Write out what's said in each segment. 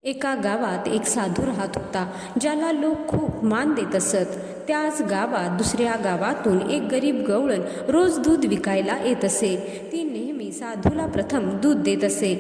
एका गावात एक साधू राहत होता, ज्याला लोक खूप मान देत असत. त्याच गावात दुसऱ्या गावातून एक गरीब गवळण रोज दूध विकायला येत असे. ती नेहमी साधूला प्रथम दूध देत असे.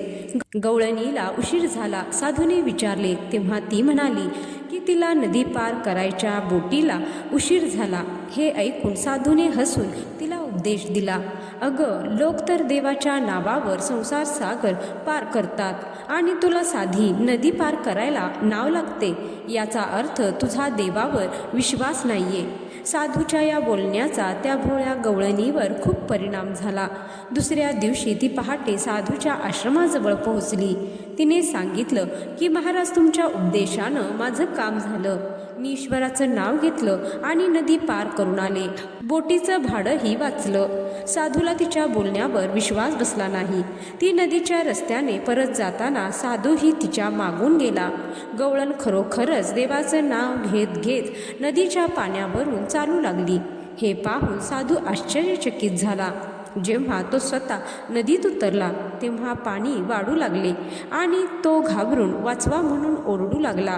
गवळणीला उशीर झाला. साधूने विचारले तेव्हा ती म्हणाली की तिला नदी पार करायच्या बोटीला उशीर झाला. हे ऐकून साधूने हसून तिला उपदेश दिला, अगं, लोक तर देवाच्या नावावर संसार सागर पार करतात आणि तुला साधी नदी पार करायला नाव लागते. याचा अर्थ तुझा देवावर विश्वास नाहीये. साधूच्या या बोलण्याचा त्या भोळ्या गवळणीवर खूप परिणाम झाला. दुसऱ्या दिवशी ती पहाटे साधूच्या आश्रमाजवळ पोहोचली. तिने सांगितलं की महाराज, तुमच्या उपदेशानं माझं काम झालं. मी ईश्वराचं नाव घेतलं आणि नदी पार करून आले. बोटीचं भाडंही वाचलं. साधूला तिच्या बोलण्यावर विश्वास बसला नाही. ती नदीच्या रस्त्याने परत जाताना साधूही तिच्या मागून गेला. गवळण खरोखरच देवाचं नाव घेत घेत नदीच्या पाण्यावरून चालू लागली. हे पाहून साधू आश्चर्यचकित झाला. जेव्हा तो स्वतः नदीत उतरला तेव्हा पाणी वाढू लागले आणि तो घाबरून वाचवा म्हणून ओरडू लागला.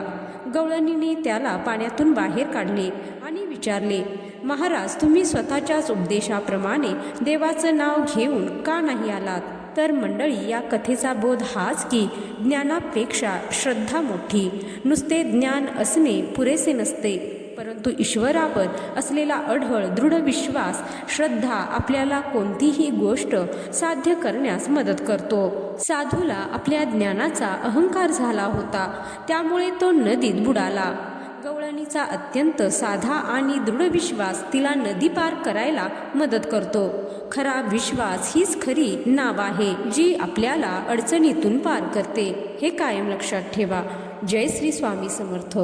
गवळणीने त्याला पाण्यातून बाहेर काढले आणि विचारले, महाराज, तुम्ही स्वतःच्याच उपदेशाप्रमाणे देवाचं नाव घेऊन का नाही आलात? तर मंडळी, या कथेचा बोध हाच की ज्ञानापेक्षा श्रद्धा मोठी. नुसते ज्ञान असणे पुरेसे नसते, परंतु ईश्वरावर असलेला अढळ दृढ विश्वास, श्रद्धा आपल्याला कोणतीही गोष्ट साध्य करण्यास मदत करतो. साधूला आपल्या ज्ञानाचा अहंकार झाला होता, त्यामुळे तो नदीत बुडाला. गवळणीचा अत्यंत साधा आणि दृढ विश्वास तिला नदी पार करायला मदत करतो. खरा विश्वास हीच खरी नाव आहे, जी आपल्याला अडचणीतून पार करते. हे कायम लक्षात ठेवा. जय श्री स्वामी समर्थ.